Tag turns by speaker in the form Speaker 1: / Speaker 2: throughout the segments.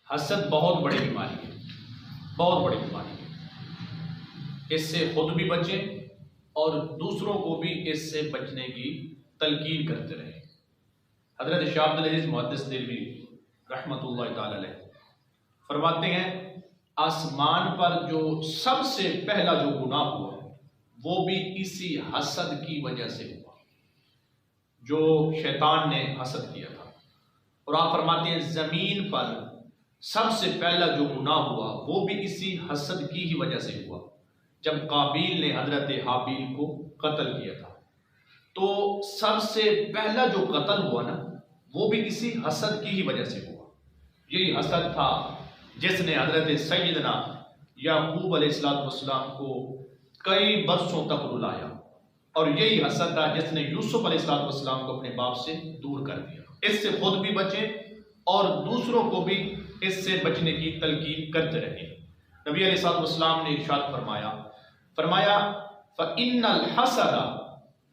Speaker 1: حسد بہت بڑی بیماری ہے، بہت بڑی بیماری ہے۔ اس سے خود بھی بچیں اور دوسروں کو بھی اس سے بچنے کی تلقین کرتے رہیں۔ حضرت شاہ عبدالعزیز محدث دہلوی رحمۃ اللہ تعالی علیہ فرماتے ہیں آسمان پر جو سب سے پہلا جو گناہ ہوا وہ بھی اسی حسد کی وجہ سے ہوا، جو شیطان نے حسد کیا تھا۔ اور آپ فرماتے ہیں زمین پر سب سے پہلا جو گناہ ہوا وہ بھی اسی حسد کی ہی وجہ سے ہوا، جب قابیل نے حضرت حابیل کو قتل کیا تھا۔ تو سب سے پہلا جو قتل ہوا نا وہ بھی اسی حسد کی ہی وجہ سے ہوا۔ یہی حسد تھا جس نے حضرت سیدنا یعقوب علیہ السلام کو کئی برسوں تک رلایا، اور یہی حسد تھا جس نے یوسف علیہ السلام کو اپنے باپ سے دور کر دیا۔ اس سے خود بھی بچیں اور دوسروں کو بھی اس سے بچنے کی تلقین کرتے رہیں۔ نبی علیہ السلام نے ارشاد فرمایا فَإِنَّ الْحَسَدَ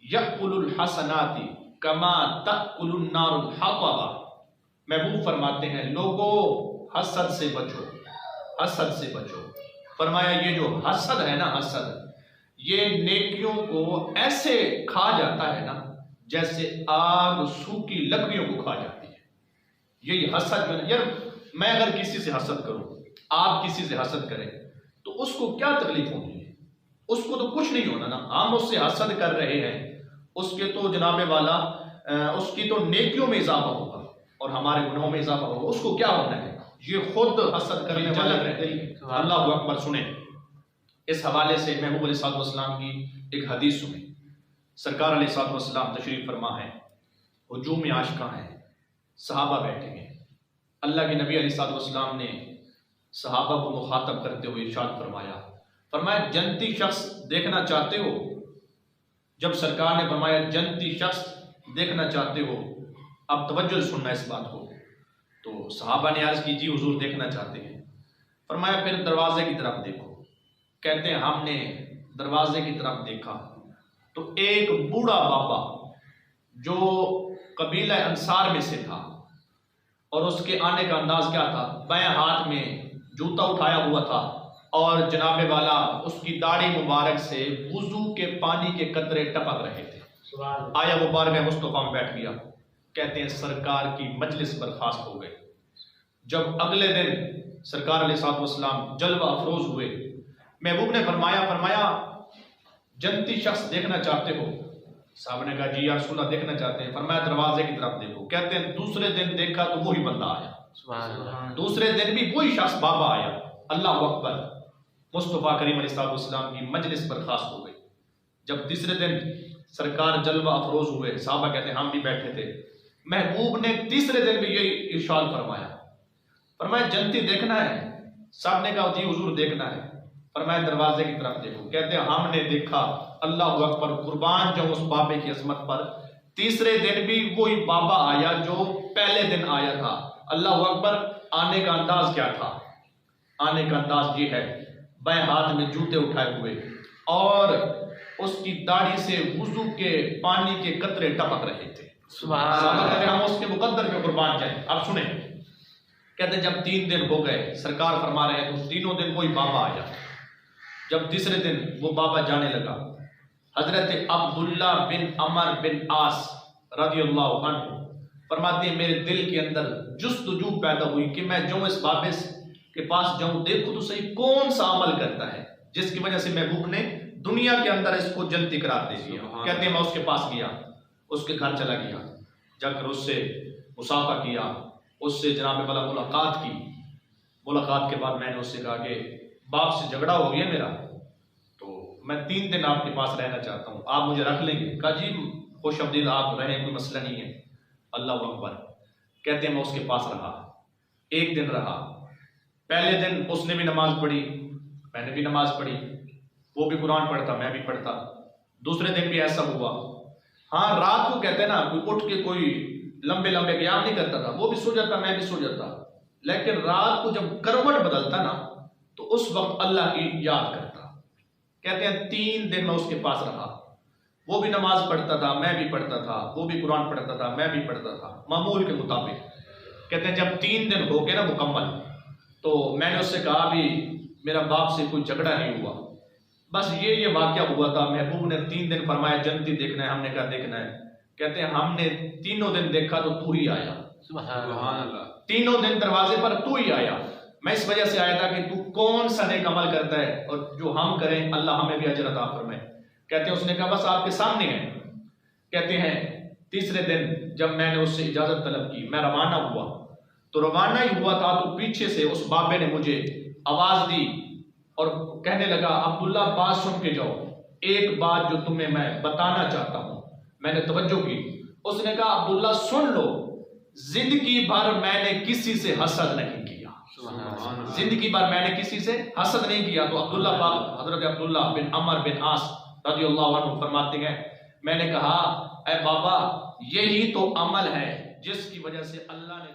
Speaker 1: يَأْكُلُ الْحَسَنَاتِ كَمَا تَأْكُلُ النَّارُ الْحَطَبَ۔ محبوب فرماتے ہیں لوگوں حسد سے بچو، حسد سے بچو۔ فرمایا یہ جو حسد ہے نا، حسد یہ نیکیوں کو ایسے کھا جاتا ہے نا جیسے آگ سوکھی لکڑیوں کو کھا جاتی ہے۔ یہی حسد جو ہے یار، میں اگر کسی سے حسد کروں، آپ کسی سے حسد کریں تو اس کو کیا تکلیف ہونی ہے؟ اس کو تو کچھ نہیں ہونا نا۔ ہم اس سے حسد کر رہے ہیں، اس کے تو جناب والا اس کی تو نیکیوں میں اضافہ ہوگا اور ہمارے گناہوں میں اضافہ ہوگا، اس کو کیا ہونا ہے؟ یہ خود حسد کرنے والے رہتے ہی۔ اللہ اکبر۔ سنیں اس حوالے سے محبوب علیہ السلام کی ایک حدیث سنیں۔ سرکار علیہ السلام تشریف فرما ہے، ہجوم عاشقاں ہیں، صحابہ بیٹھے ہیں۔ اللہ کے نبی علیہ السلام نے صحابہ کو مخاطب کرتے ہوئے ارشاد فرمایا جنتی شخص دیکھنا چاہتے ہو؟ جب سرکار نے فرمایا جنتی شخص دیکھنا چاہتے ہو، اب توجہ سننا اس بات کو، تو صحابہ نے عرض کی جی حضور دیکھنا چاہتے ہیں۔ فرمایا پھر دروازے کی طرف دیکھو۔ کہتے ہیں ہم نے دروازے کی طرف دیکھا تو ایک بوڑھا بابا جو قبیلہ انصار میں سے تھا، اور اس کے آنے کا انداز کیا تھا؟ بائیں ہاتھ میں جوتا اٹھایا ہوا تھا، اور جناب والا اس کی داڑھی مبارک سے وضو کے پانی کے قطرے ٹپک رہے تھے۔ آیا مبارک مصطفیٰ میں بیٹھ گیا۔ کہتے ہیں سرکار کی مجلس برخاست ہو گئی۔ جب اگلے دن سرکار علیہ السلام جلوہ افروز ہوئے، محبوب نے فرمایا جنتی شخص دیکھنا چاہتے ہو؟ صاحب نے کہا جی یا رسول اللہ دیکھنا چاہتے ہیں۔ فرمایا دروازے کی طرف دیکھو۔ کہتے ہیں دوسرے دن دیکھا تو وہی بندہ آیا، دوسرے دن بھی وہی شخص بابا آیا۔ اللہ اکبر۔ مصطفیٰ کریم علیہ السلام کی مجلس برخاست ہو گئی۔ جب تیسرے دن سرکار جلوہ افروز ہوئے، صحابہ کہتے ہیں ہم بھی بیٹھے تھے، محبوب نے تیسرے دن بھی یہی ارشاد فرمایا جنتی دیکھنا ہے؟ صاحب نے کہا جی حضور دیکھنا ہے۔ فرمایا دروازے کی طرف دیکھو۔ کہتے ہیں ہم نے دیکھا، اللہ اکبر، قربان جاؤں اس بابے کی عظمت پر، تیسرے دن بھی وہی بابا آیا جو پہلے دن آیا تھا۔ اللہ اکبر۔ آنے کا انداز کیا تھا؟ آنے کا انداز یہ ہے، بائیں ہاتھ میں جوتے اٹھائے ہوئے، اور اس کی داڑھی سے وضو کے پانی کے قطرے ٹپک رہے تھے۔ ہم اس کے مقدر پہ قربان جائیں۔ اب سنیں، کہتے ہیں جب 3 دن ہو گئے، سرکار فرما رہے ہیں تو تینوں دن وہی بابا آیا۔ جب تیسرے دن وہ بابا جانے لگا، حضرت عبداللہ بن عمر بن عاص رضی اللہ عنہ فرماتے ہیں میرے دل کے اندر جستجو پیدا ہوئی کہ میں جو اس بابے کے پاس جاؤں، دیکھو تو صحیح کون سا عمل کرتا ہے جس کی وجہ سے محبوب نے دنیا کے اندر اس کو جنتی قرار دے دیا۔ کہتے ہیں میں اس کے پاس گیا، اس کے گھر چلا گیا، جا کر اس سے مصافحہ کیا، اس سے جناب والا ملاقات کی۔ ملاقات کے بعد میں نے اس سے کہا کہ باپ سے جھگڑا ہو گیا میرا، تو میں 3 دن آپ کے پاس رہنا چاہتا ہوں، آپ مجھے رکھ لیں گے؟ کہا جی خوش آمدید، آپ رہیں، کوئی مسئلہ نہیں ہے۔ اللہ اکبر۔ کہتے ہیں میں اس کے پاس رہا، 1 دن رہا۔ پہلے دن اس نے بھی نماز پڑھی، میں نے بھی نماز پڑھی، وہ بھی قرآن پڑھتا، میں بھی پڑھتا۔ دوسرے دن بھی ایسا ہوا۔ ہاں رات کو کہتے ہیں نا کوئی اٹھ کے کوئی لمبے لمبے قیام نہیں کرتا تھا، وہ بھی سو جاتا، میں بھی سو جاتا، لیکن رات کو جب کروٹ بدلتا نا تو اس وقت اللہ کی یاد کرتا۔ کہتے ہیں 3 دن میں اس کے پاس رہا، وہ بھی نماز پڑھتا تھا، میں بھی پڑھتا تھا، وہ بھی قرآن پڑھتا تھا، میں بھی پڑھتا تھا، معمول کے مطابق۔ کہتے ہیں جب 3 دن ہو گئے نا مکمل، تو میں نے اس سے کہا بھی میرا باپ سے کوئی جھگڑا نہیں ہوا، بس یہ واقعہ ہوا تھا۔ محبوب نے 3 دن فرمایا جنتی دیکھنا ہے، ہم نے کہا دیکھنا ہے، کہتے ہیں ہم نے 3 دن دیکھا تو تو ہی آیا،
Speaker 2: سبحان اللہ،
Speaker 1: 3 دن دروازے پر تو ہی آیا۔ میں اس وجہ سے آیا تھا کہ تو کون سا نیک عمل کرتا ہے اور جو ہم کریں اللہ ہمیں بھی اجر عطا فرمائے۔ کہتے ہیں اس نے کہا بس آپ کے سامنے ہے۔ کہتے ہیں تیسرے دن جب میں نے اس سے اجازت طلب کی، میں روانہ ہوا، تو روانہ ہی ہوا تھا تو پیچھے سے اس بابے نے مجھے آواز دی اور کہنے لگا عبداللہ بات سن کے جاؤ، ایک بات جو تمہیں میں بتانا چاہتا ہوں۔ میں نے توجہ کی، اس نے کہا عبداللہ سن لو، زندگی بھر میں نے کسی سے حسد نہیں کیا، زندگی بھر میں نے کسی سے حسد نہیں کیا۔ تو عبداللہ پاک حضرت عبداللہ بن عمر بن عاص رضی اللہ عنہ فرماتے ہیں میں نے کہا اے بابا یہی تو عمل ہے جس کی وجہ سے اللہ نے